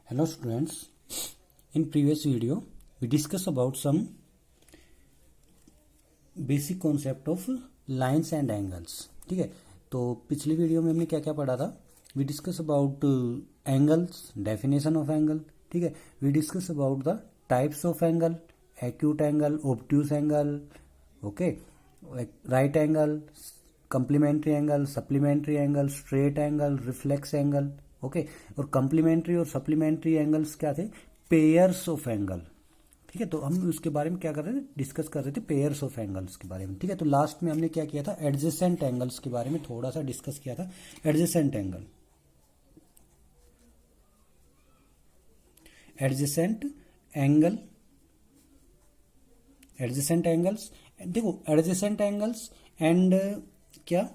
Hello students, in previous video we discussed about some basic concept of lines and angles. ठीक है, तो पिछली video में हमने क्या क्या पढ़ा था. We discussed about angles, definition of angle. ठीक है, we discussed about the types of angle, acute angle, obtuse angle, okay, like right angle, complementary angle, supplementary angle, straight angle, reflex angle. Okay और complementary और supplementary angles क्या थे? Pairs of angle. ठीक है, तो हम उसके बारे में क्या कर रहे थे? डिस्कस कर रहे थे पेयर्स ऑफ एंगल्स के बारे में. ठीक है, तो लास्ट में हमने क्या किया था? एडजेसेंट एंगल्स के बारे में थोड़ा सा डिस्कस किया था. Adjacent angle, adjacent angle, adjacent angles. देखो एडजेसेंट एंगल्स एंड क्या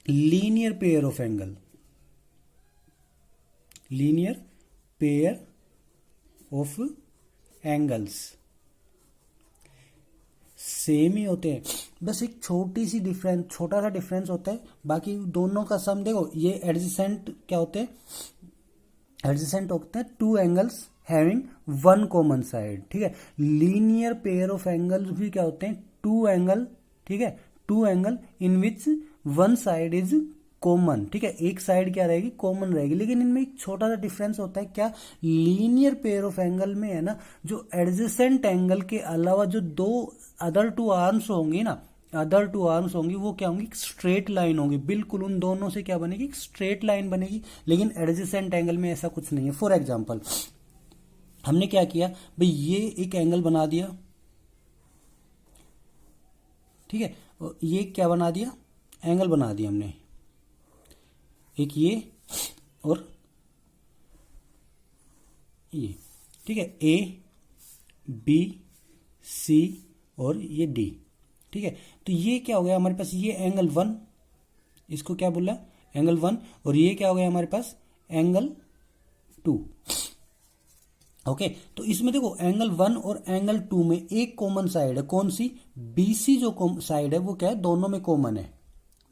linear pair of angle, linear pair of angles same ही होते हैं, बस एक छोटा सा डिफरेंस होता है. बाकी दोनों का सम देखो, ये एडजेसेंट क्या होते हैं? एडजेसेंट होते हैं two angles having one common side. ठीक है, लीनियर पेयर ऑफ एंगल्स भी क्या होते हैं? Two angle. ठीक है, two angle in which one side is common. ठीक है, एक साइड क्या रहेगी? कॉमन रहेगी. लेकिन इनमें एक छोटा सा डिफरेंस होता है. क्या? लीनियर पेयर ऑफ एंगल में है ना, जो एडजेसेंट एंगल के अलावा जो दो अदर टू आर्म्स होंगी ना, अदर टू आर्म्स होंगी, वो क्या होंगी? स्ट्रेट लाइन होगी. बिल्कुल उन दोनों से क्या बनेगी? स्ट्रेट लाइन बनेगी. लेकिन एडजेसेंट एंगल में ऐसा कुछ नहीं है. फॉर एग्जाम्पल हमने क्या किया भाई, ये एक एंगल बना दिया. ठीक है, ये क्या बना दिया? एंगल बना दिया हमने, एक ये और ये. ठीक है, ए बी सी और ये डी. ठीक है, तो ये क्या हो गया हमारे पास? ये एंगल वन, इसको क्या बोला? Angle one. और ये क्या हो गया हमारे पास? Angle two. ओके, तो इसमें देखो एंगल वन और एंगल टू में एक कॉमन साइड है. कौन सी? बीसी जो साइड है वो क्या है? दोनों में कॉमन है.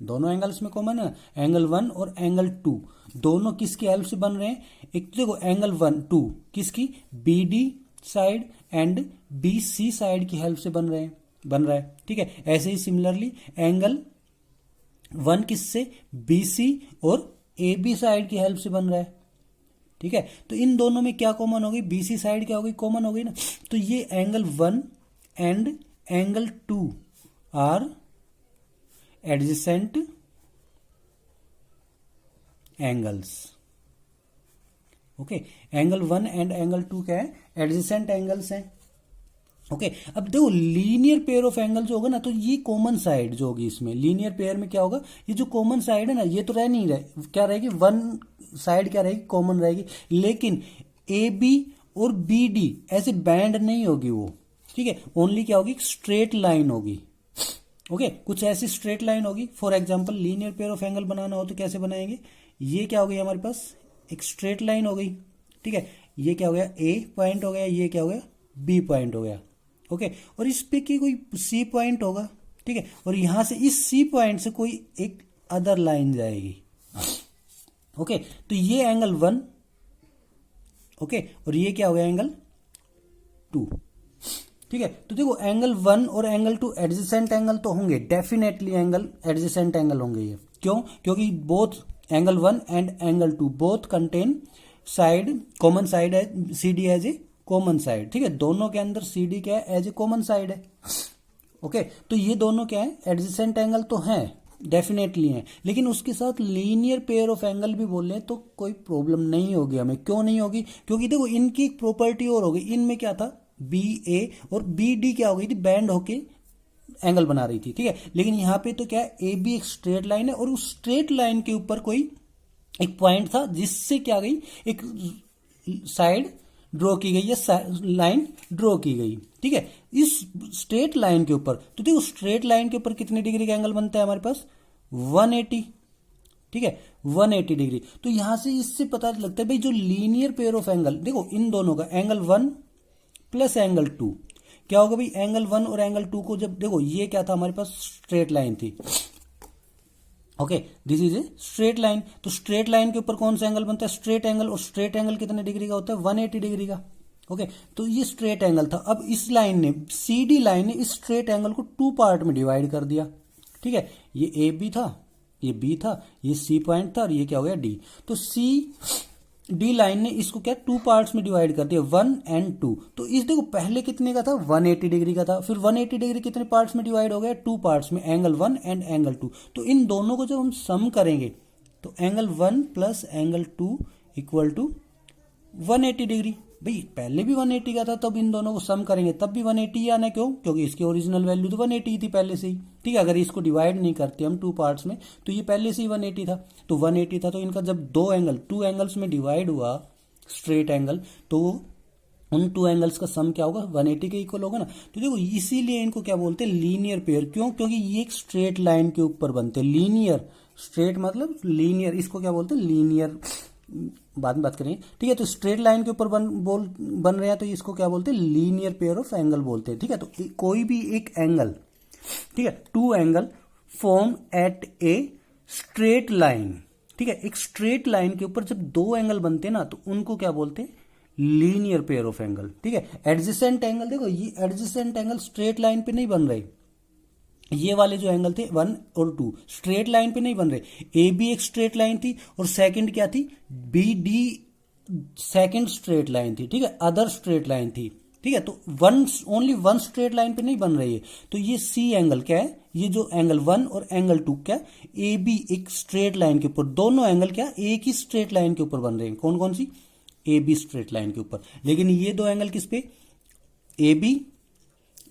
दोनों एंगल्स में कॉमन है. एंगल वन और एंगल टू दोनों किसकी हेल्प से बन रहे हैं? एक तो देखो एंगल वन टू किसकी? B D side and B C side की हेल्प से बन रहा है. ठीक है, ऐसे ही सिमिलरली एंगल वन किससे? बी सी और ए बी साइड की हेल्प से बन रहा है. ठीक है, तो इन दोनों में क्या कॉमन होगी? बी सी साइड क्या होगी? कॉमन हो गई ना. तो ये angle one and angle two are adjacent angles. Okay, angle one and angle two क्या है? एडजेसेंट एंगल्स हैं. ओके, अब देखो लीनियर पेयर ऑफ एंगल जो होगा ना, तो ये कॉमन साइड जो होगी इसमें, लीनियर पेयर में क्या होगा? ये जो कॉमन साइड है ना, ये तो रह नहीं रहे, क्या रहेगी? वन साइड क्या रहेगी? कॉमन रहेगी. लेकिन ए बी और बी डी ऐसे बैंड नहीं होगी वो. ठीक है, ओनली क्या होगी? स्ट्रेट लाइन होगी. ओके, कुछ ऐसी स्ट्रेट लाइन होगी. For example linear pair of angle बनाना हो तो कैसे बनाएंगे? ये क्या हो गई हमारे पास? एक स्ट्रेट लाइन हो गई. ठीक है, ये क्या हो गया? ए पॉइंट हो गया, ये क्या हो गया? बी पॉइंट हो गया. ओके, और इस पे की कोई सी पॉइंट होगा. ठीक है, और यहां से इस सी पॉइंट से कोई एक अदर लाइन जाएगी. ओके, तो ये एंगल वन. ओके, और ये क्या हो गया? Angle two. ठीक है, तो देखो एंगल वन और एंगल टू एडजेसेंट एंगल तो होंगे, डेफिनेटली एंगल एडजेसेंट एंगल होंगे ये. क्यों? क्योंकि both angle one and angle two both contain side, common side है C D as a common side. ठीक है, दोनों के अंदर सी डी क्या है? एज ए कॉमन साइड है. ओके, तो ये दोनों क्या है? एडजेसेंट एंगल तो हैं, डेफिनेटली हैं. लेकिन उसके साथ लीनियर पेयर ऑफ एंगल भी बोल रहे हैं तो कोई प्रॉब्लम नहीं होगी हमें. क्यों नहीं होगी? क्योंकि देखो इनकी एक प्रॉपर्टी और होगी. इनमें क्या था? बी ए और बी डी क्या हो गई थी? बैंड होके एंगल बना रही थी. ठीक है, लेकिन यहां पे तो क्या है? ए बी एक स्ट्रेट लाइन है और उस स्ट्रेट लाइन के ऊपर कोई एक पॉइंट था जिससे क्या गई? एक साइड ड्रॉ की गई या लाइन ड्रॉ की गई. ठीक है, इस स्ट्रेट लाइन के ऊपर तो देखो स्ट्रेट लाइन के ऊपर कितने डिग्री का एंगल बनता है हमारे पास? 180. ठीक है, 180 डिग्री. तो यहां से इससे पता लगता है भाई, जो लीनियर पेयर ऑफ एंगल, देखो इन दोनों का angle one plus angle two क्या होगा भाई? एंगल वन और एंगल टू को जब देखो, ये क्या था हमारे पास? स्ट्रेट लाइन थी. Okay, this is a straight line. तो स्ट्रेट लाइन के ऊपर कौन सा एंगल बनता है? Straight angle. और स्ट्रेट एंगल कितने डिग्री का होता है? 180 डिग्री का। ओके, तो ये स्ट्रेट एंगल था। अब इस लाइन ने, CD लाइन ने इस स्ट्रेट एंगल को 2 पार्ट में डिवाइड कर दिया। ठीक है, ये AB था, ये B था, ये C पॉइंट था, और ये क्या हो गया D। तो CD लाइन ने इसको क्या 2 पार्ट्स में डिवाइड कर दिया, 1 एंड 2। तो इस देखो पहले कितने का था? 180 डिग्री का था। फिर 180 डिग्री कितने पार्ट्स में डिवाइड हो गया? 2 पार्ट्स में, एंगल 1 एंड एंगल 2। तो इन दोनों को जब हम सम करेंगे तो angle 1 plus angle 2 equal to 180 degree. भाई पहले भी 180 का था, तब इन दोनों को सम करेंगे तब भी 180 ही आना है। क्यों? क्योंकि इसकी ओरिजिनल वैल्यू तो 180 थी पहले से ही। ठीक है, अगर इसको डिवाइड नहीं करते हम 2 पार्ट्स में तो ये पहले से ही 180 था। तो 180 था, तो इनका जब 2 एंगल्स में डिवाइड हुआ स्ट्रेट एंगल, तो उन 2 एंगल्स का सम क्या होगा? 180 के इक्वल होगा ना। तो देखो इसीलिए इनको क्या बोलते हैं? Linear pair. क्यों? क्योंकि ये एक स्ट्रेट लाइन के ऊपर बनते हैं। लीनियर, स्ट्रेट मतलब लीनियर, इसको क्या बोलते हैं? लीनियर। बाद में बात करेंगे। ठीक है, तो स्ट्रेट लाइन के ऊपर बन रहे हैं तो इसको क्या बोलते हैं? लीनियर पेयर ऑफ एंगल बोलते हैं। ठीक है, तो कोई भी एक एंगल, ठीक है, 2 angle form at a straight line. ठीक है, एक स्ट्रेट लाइन के ऊपर जब 2 एंगल बनते हैं ना तो उनको क्या बोलते हैं? Linear pair of angle. ठीक है, एडजेसेंट एंगल, देखो ये एडजेसेंट एंगल स्ट्रेट लाइन पे नहीं बन रहे। ये वाले जो एंगल थे 1 और 2 स्ट्रेट लाइन पे नहीं बन रहे। ए बी एक स्ट्रेट लाइन थी और सेकंड क्या थी? B D second straight line थी। ठीक है, अदर स्ट्रेट लाइन थी। ठीक है, तो ओनली वन स्ट्रेट लाइन पे नहीं बन रही है। तो ये सी एंगल क्या है? ये जो एंगल 1 और एंगल 2 क्या? ए बी एक स्ट्रेट लाइन के ऊपर, दोनों एंगल क्या एक ही स्ट्रेट लाइन के ऊपर बन रहे हैं। कौन कौन सी? ए बी स्ट्रेट लाइन के ऊपर। लेकिन ये 2 एंगल किस पे? ए बी,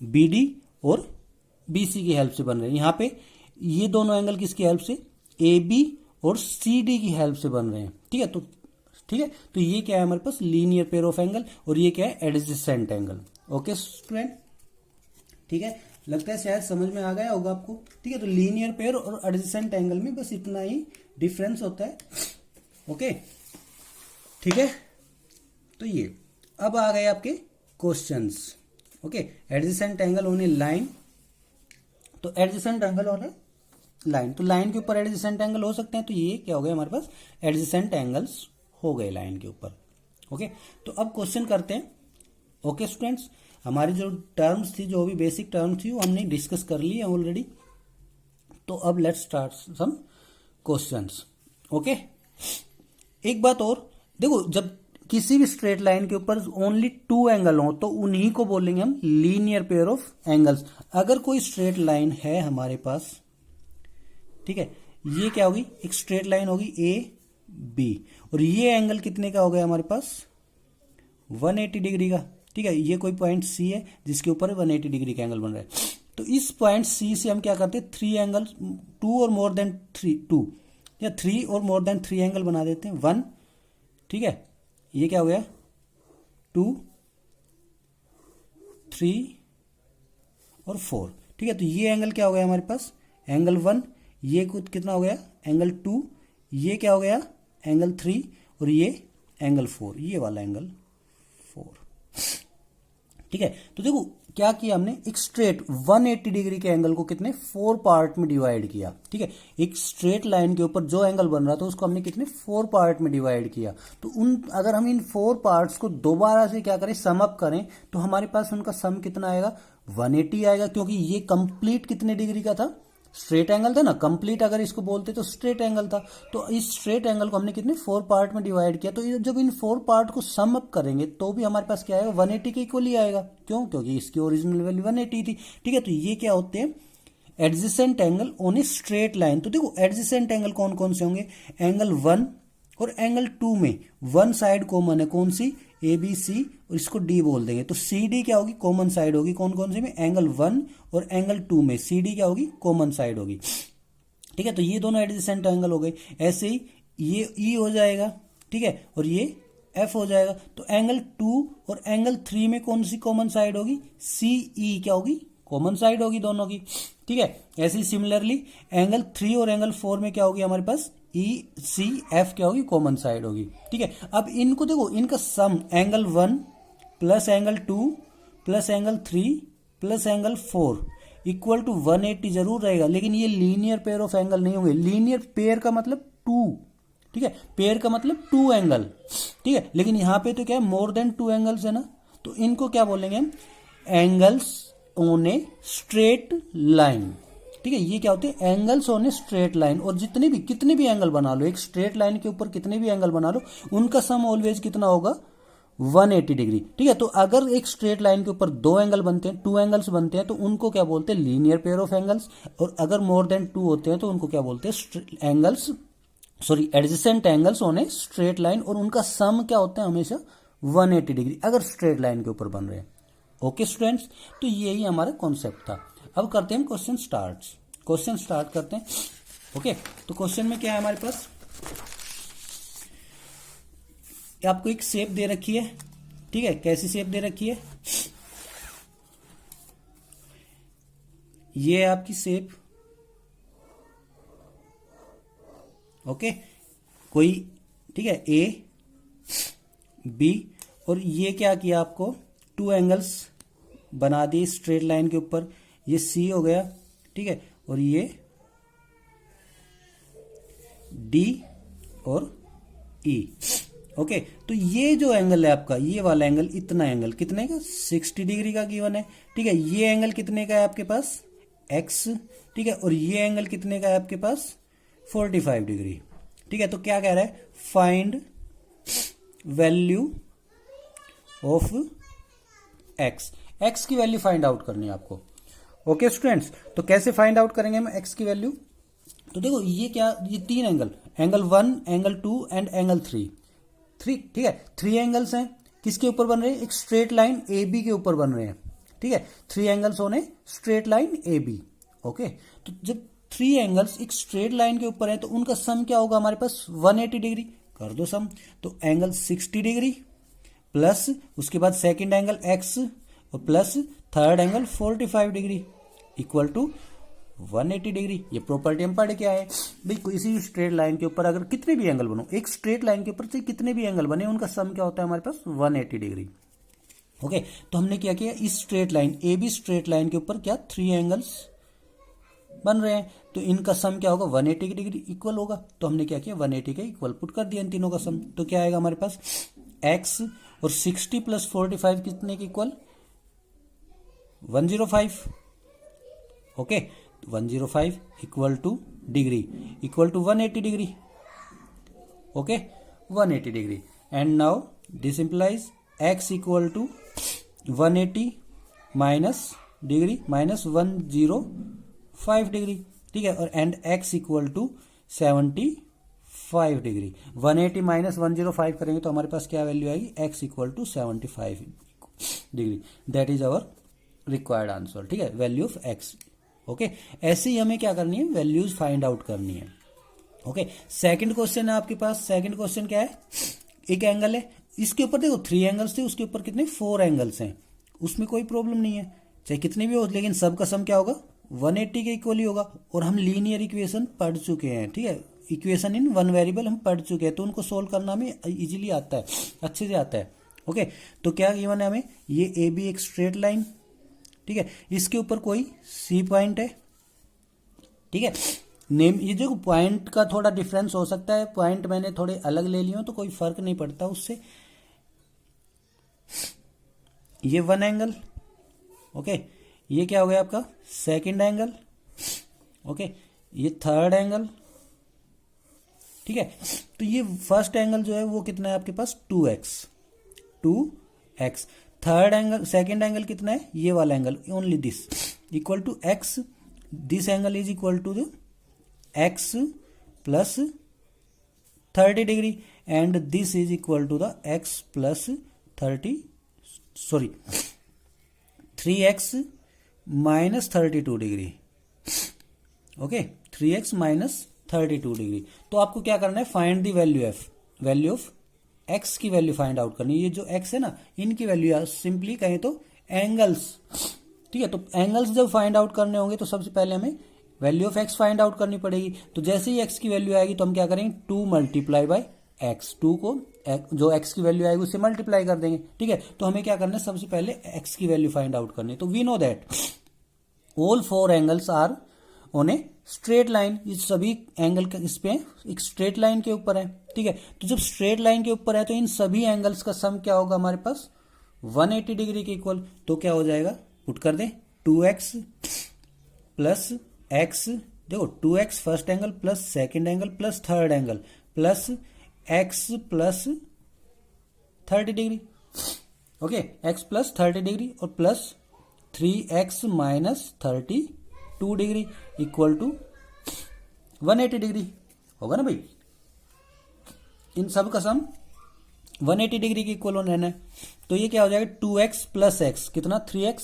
बी डी और BC की हेल्प से बन रहे हैं। यहां पे ये दोनों एंगल किसकी हेल्प से? AB और CD की हेल्प से बन रहे हैं। ठीक है, तो ये क्या है हमारे पास? Linear pair of angle. और ये क्या है? Adjacent angle. ओके स्टूडेंट, ठीक है, लगता है शायद समझ में आ गया होगा आपको। ठीक है, तो लीनियर पेयर और एडजेसेंट एंगल में बस इतना ही डिफरेंस होता है। ओके, ठीक है, तो ये अब आ गए आपके questions. Okay, adjacent angle on a line, तो adjacent angle on a line, तो लाइन के ऊपर एडजेसेंट एंगल हो सकते हैं। तो ये क्या हो गया हमारे पास? एडजेसेंट एंगल्स हो गए लाइन के ऊपर। ओके, तो अब क्वेश्चन करते हैं। ओके स्टूडेंट्स, हमारी जो टर्म्स थी, जो भी बेसिक टर्म्स थी, वो हमने डिस्कस कर ली है ऑलरेडी। तो अब let's start some questions. Okay, एक बात और देखो, जब किसी भी स्ट्रेट लाइन के ऊपर ओनली 2 एंगल हो तो उन्हीं को बोलेंगे हम लीनियर पेयर ऑफ एंगल्स। अगर कोई स्ट्रेट लाइन है हमारे पास, ठीक है, ये क्या होगी? एक स्ट्रेट लाइन होगी ए बी, और ये एंगल कितने का हो गया हमारे पास? 180 डिग्री का। ठीक है, ये कोई पॉइंट सी है जिसके ऊपर 180 डिग्री का एंगल बन रहा है। तो इस पॉइंट सी से हम क्या करते हैं? 3 एंगल, 2 और मोर देन 2 या 3 और मोर देन 3 एंगल बना देते हैं। 1, ठीक है, ये क्या हो गया? 2, 3 और 4। ठीक है, तो ये एंगल क्या हो गया हमारे पास? एंगल 1। ये कुछ कितना हो गया? एंगल 2। ये क्या हो गया? एंगल 3। और ये एंगल 4, ये वाला एंगल 4। ठीक है, तो देखो क्या किया हमने? एक स्ट्रेट 180 डिग्री के एंगल को कितने 4 पार्ट में डिवाइड किया। ठीक है, एक स्ट्रेट लाइन के ऊपर जो एंगल बन रहा था उसको हमने कितने 4 पार्ट में डिवाइड किया। तो अगर हम इन 4 पार्ट्स को दोबारा से क्या करें? सम अप करें, तो हमारे पास उनका सम कितना आएगा? 180 आएगा। क्योंकि ये कंप्लीट कितने डिग्री का था? स्ट्रेट एंगल था ना। कंप्लीट अगर इसको बोलते तो स्ट्रेट एंगल था। तो इस स्ट्रेट एंगल को हमने कितने 4 पार्ट में डिवाइड किया। तो जब इन 4 पार्ट को सम अप करेंगे तो भी हमारे पास क्या आएगा? 180 के इक्वल ही आएगा। क्यों? क्योंकि इसकी ओरिजिनल वैल्यू 180 थी। ठीक है, तो ये क्या होते हैं? Adjacent angle on a straight line. तो देखो एडजेसेंट एंगल कौन कौन से होंगे? एंगल 1 और एंगल 2 में 1 साइड कॉमन है। कौन सी? ए बी सी, और इसको डी बोल देंगे। तो सी डी क्या होगी? कॉमन साइड होगी। कौन कौन से में? एंगल 1 और एंगल 2 में सी डी क्या होगी? कॉमन साइड होगी। ठीक है, तो ये दोनों एडजेसेंट एंगल हो गए। ऐसे ही ये ई हो जाएगा। ठीक है, और ये एफ हो जाएगा। तो एंगल 2 और एंगल 3 में कौन सी कॉमन साइड होगी? सी ई क्या होगी? कॉमन साइड होगी दोनों की। ठीक है, ऐसे ही सिमिलरली एंगल 3 और एंगल 4 में क्या होगी हमारे पास? ई सी एफ क्या होगी? कॉमन साइड होगी। ठीक है, अब इनको देखो, इनका sum angle 1 plus angle 2 plus angle 3 plus angle 4, equal to 180 जरूर रहेगा, लेकिन ये लीनियर पेयर ऑफ एंगल नहीं होंगे। लीनियर पेयर का मतलब टू, ठीक है, पेयर का मतलब टू एंगल, ठीक है, लेकिन यहां पे तो क्या है, मोर देन टू एंगल्स है ना, तो इनको क्या बोलेंगे हम, angles on a straight line, ठीक है। ये क्या होते हैं, angles on a straight line. और जितने भी कितने भी एंगल बना लो, एक स्ट्रेट लाइन के ऊपर कितने भी एंगल बना लो, उनका सम ऑलवेज कितना होगा, 180 डिग्री, ठीक है। तो अगर एक स्ट्रेट लाइन के ऊपर दो एंगल बनते हैं, टू एंगल्स बनते हैं, तो उनको क्या बोलते हैं, लीनियर पेयर ऑफ एंगल्स। और अगर मोर देन टू होते हैं तो उनको क्या बोलते हैं, angles, sorry, adjacent angles on a straight line. और उनका सम क्या होता है, हमेशा 180 डिग्री, अगर स्ट्रेट लाइन के ऊपर बन रहे हैं। ओके स्टूडेंट्स, तो यही हमारा कॉन्सेप्ट था। अब करते हैं क्वेश्चन स्टार्ट करते हैं। ओके, तो क्वेश्चन में क्या है हमारे पास, आपको एक शेप दे रखी है, ठीक है। कैसी शेप दे रखी है, ये है आपकी शेप, ओके, कोई, ठीक है, ए बी, और ये क्या किया आपको, टू एंगल्स बना दिए स्ट्रेट लाइन के ऊपर, ये सी हो गया, ठीक है, और ये डी और ई, ओके। तो ये जो एंगल है आपका, ये वाला एंगल, इतना एंगल कितने का, 60 डिग्री का गिवन है, ठीक है। ये एंगल कितने का है आपके पास, एक्स, ठीक है, और ये एंगल कितने का है आपके पास, 45 डिग्री, ठीक है। तो क्या कह रहा है, find value of x, x की वैल्यू फाइंड आउट करनी है आपको। ओके स्टूडेंट्स, तो कैसे फाइंड आउट करेंगे हम एक्स की वैल्यू, तो देखो ये क्या, ये तीन angle, angle 1, angle 2 and angle 3, ठीक है, थ्री एंगल्स हैं, किसके ऊपर बन रहे हैं, एक स्ट्रेट लाइन ए बी के ऊपर बन रहे हैं, ठीक है। Three angles on a straight line A B, okay. तो जब थ्री एंगल्स एक स्ट्रेट लाइन के ऊपर है, तो उनका सम क्या होगा हमारे पास, 180 डिग्री, कर दो सम। तो एंगल 60 डिग्री प्लस उसके बाद सेकंड एंगल एक्स और plus third angle 45 degree equal to 180 degree. ये प्रॉपर्टी हम पढ़ के आए भाई, किसी स्ट्रेट लाइन के ऊपर अगर कितने भी एंगल बनो, एक स्ट्रेट लाइन के ऊपर से कितने भी एंगल बने, उनका सम क्या होता है हमारे पास, 180 डिग्री। ओके, तो हमने क्या किया, इस straight line A be straight line के ऊपर क्या, थ्री एंगल्स बन रहे हैं, तो इनका सम क्या होगा, 180 डिग्री इक्वल होगा। तो हमने क्या किया, 180 का इक्वल पुट कर दिया इन तीनों का सम। तो क्या आएगा हमारे पास, एक्स और 60 प्लस 45 कितने के equal, 105, okay. 105 equal to degree equal to 180 degree, okay, 180 degree. And now this implies x equal to 180 minus degree minus 105 degree, ठीक है, और and x equal to 75 degree. 180 minus 105 करेंगे तो हमारे पास क्या वैल्यू आएगी, x equal to 75 degree. That is our required answer, ठीक है, वैल्यू ऑफ x। ओके, ऐसे ही हमें क्या करनी है, वैल्यूज फाइंड आउट करनी है। ओके, सेकंड क्वेश्चन है आपके पास। सेकंड क्वेश्चन क्या है, एक एंगल है, इसके ऊपर देखो थ्री एंगल्स थे, उसके ऊपर कितने, 4 एंगल्स हैं, उसमें कोई प्रॉब्लम नहीं है, चाहे कितने भी हो, लेकिन सबका सम क्या होगा, 180 के इक्वल ही होगा। और हम लीनियर इक्वेशन पढ़ चुके हैं, ठीक है, इक्वेशन इन वन वेरिएबल हम पढ़ चुके हैं, तो उनको सोल्व करना हमें इजीली आता है, अच्छे से आता है। ओके, तो क्या गिवन है हमें, ये ए बी एक स्ट्रेट लाइन, ठीक है, इसके ऊपर कोई सी पॉइंट है, ठीक है। नेम, ये जो पॉइंट का थोड़ा डिफरेंस हो सकता है, पॉइंट मैंने थोड़े अलग ले लिए हो तो कोई फर्क नहीं पड़ता उससे। ये वन एंगल, ओके, ये क्या हो गया आपका सेकंड एंगल, ओके, ये थर्ड एंगल, ठीक है। तो ये फर्स्ट एंगल जो है वो कितना है आपके पास, 2x। Third angle, second angle कितना है, ये वाला angle, only this, equal to x, this angle is equal to x plus 30 degree and this is equal to the x plus 3x minus 32 degree, okay, 3x minus 32 degree. तो आपको क्या करना है, find the value of x की value find out करनी है। ये जो x है ना, इनकी वैल्यू, सिंपली कहें तो एंगल्स, ठीक है। तो एंगल्स जब फाइंड आउट करने होंगे तो सबसे पहले हमें value of x find out करनी पड़ेगी। तो जैसे ही x की वैल्यू आएगी तो हम क्या करेंगे, 2 मल्टीप्लाई बाय x, 2 को जो x की वैल्यू आएगी उससे मल्टीप्लाई कर देंगे, ठीक है। तो हमें क्या करना है, सबसे पहले x की वैल्यू फाइंड आउट करनी है। तो we know that all four angles are on a straight line, ये सभी एंगल इस पे एक स्ट्रेट लाइन के ऊपर है, ठीक है। तो जब स्ट्रेट लाइन के ऊपर है तो इन सभी एंगल्स का सम क्या होगा हमारे पास 180 डिग्री के इक्वल। तो क्या हो जाएगा, पुट कर दे 2x प्लस x, देखो 2x first angle plus second angle plus third angle plus x plus 30 degree, okay x plus 30 degree और plus 3x minus 32 degree equal to 180 degree होगा ना भाई। इन सब का सम 180 डिग्री के इक्वल होना है। तो ये क्या हो जाएगा 2x प्लस x कितना 3x,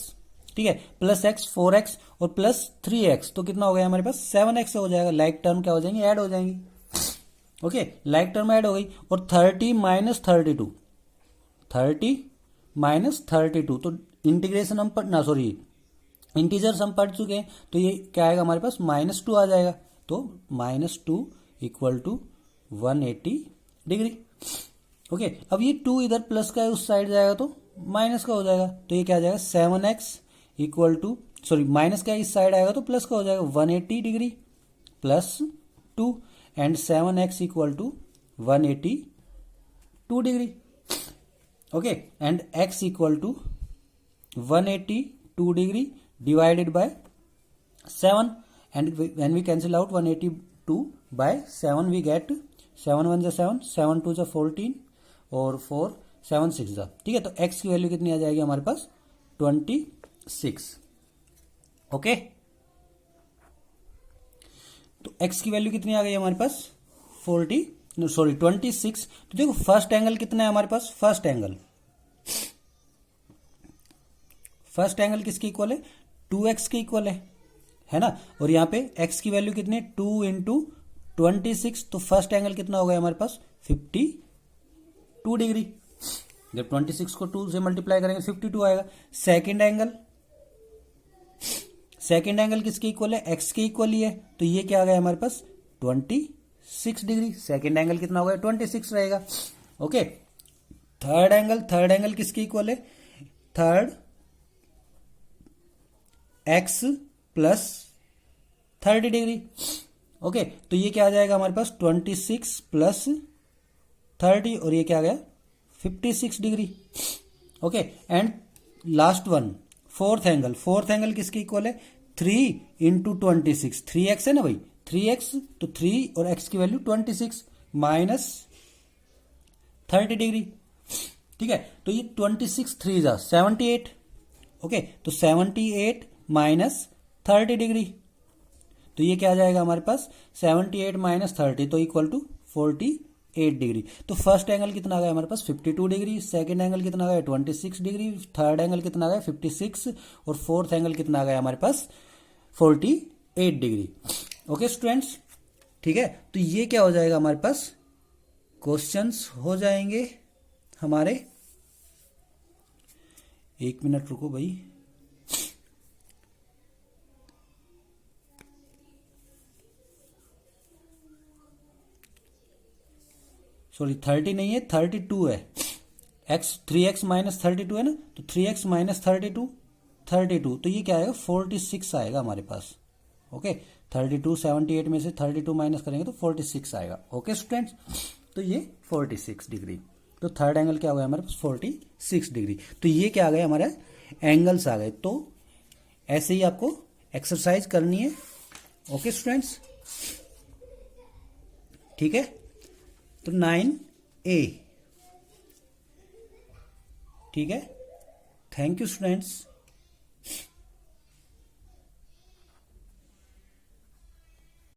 ठीक है, प्लस x 4x और प्लस 3x तो कितना हो गया हमारे पास 7x हो जाएगा। लाइक टर्म क्या हो जाएंगे, ऐड हो जाएंगी, ओके, लाइक टर्म ऐड हो गई। और 30 माइनस 32, 30 माइनस 32 तो इंटीग्रेशन हम ना सॉरी इंटीजर्स हम पढ़ चुके हैं, तो ये क्या आएगा हमारे पास -2 आ जाएगा। तो -2 इक्वल टू 180 डिग्री, ओके। अब ये 2 इधर प्लस का है उस साइड जाएगा तो माइनस का हो जाएगा। तो ये क्या आ जाएगा 7x equal to sorry minus का इस साइड आएगा तो प्लस का हो जाएगा 180 degree plus 2 and 7x equal to 182 degree, okay. And x equal to 182 degree divided by 7 and when we cancel out 182 by 7 we get 7 1 7 7 2 14 और 4 7 6 जा, ठीक है। तो x की वैल्यू कितनी आ जाएगी हमारे पास 26, ओके। तो x की वैल्यू कितनी आ गई हमारे पास 26। तो देखो फर्स्ट एंगल कितना है हमारे पास, फर्स्ट एंगल किसके इक्वल है 2x के इक्वल है ना। और यहाँ पे x की वैल्यू कितनी है 2 इंटू 26, तो फर्स्ट एंगल कितना हो गया हमारे पास 52 डिग्री। जब 26 को 2 से मल्टीप्लाई करेंगे 52 आएगा। सेकेंड एंगल किसके इक्वल है x के इक्वल ही है, तो ये क्या आ गया हमारे पास 26 डिग्री। सेकेंड एंगल कितना हो गया 26 रहेगा, ओके। थर्ड एंगल किसके इक्वल है, third x plus 30 degree, okay. तो ये क्या आ जाएगा हमारे पास 26 प्लस 30 और ये क्या आ गया 56 degree, okay. And last one fourth angle किसके इक्वल है 3 इंटू 26, 3x है ना भाई, 3x तो 3 और x की वैल्यू 26 माइनस 30 डिग्री, ठीक है। तो ये 26 3 जा 78, ओके। तो 78 माइनस 30 डिग्री, तो ये क्या आ जाएगा हमारे पास 78 माइनस 30 तो इक्वल टू 48 डिग्री। तो फर्स्ट एंगल कितना आ गया हमारे पास 52 डिग्री, सेकेंड एंगल कितना आ गया 26 डिग्री, थर्ड एंगल कितना आ गया 56 और फोर्थ एंगल कितना आ गया हमारे पास 48 डिग्री, ओके स्टूडेंट्स, ठीक है। तो ये क्या हो जाएगा हमारे पास क्वेश्चंस हो जाएंगे हमारे। एक मिनट रुको भाई, सॉरी 30 नहीं है 32 है, x 3x माइनस 32 है ना, तो 3x माइनस 32 तो ये क्या आएगा 46 आएगा हमारे पास, ओके। 32 78 में से 32 माइनस करेंगे तो 46 आएगा, ओके स्टूडेंट्स। तो ये 46 डिग्री, तो थर्ड एंगल क्या हो गया हमारे पास 46 डिग्री। तो ये क्या आ गए हमारे एंगल्स आ गए। तो ऐसे ही आपको एक्सरसाइज करनी है, ओके स्टूडेंट्स, ठीक है। तो 9A, ठीक है। Thank you students.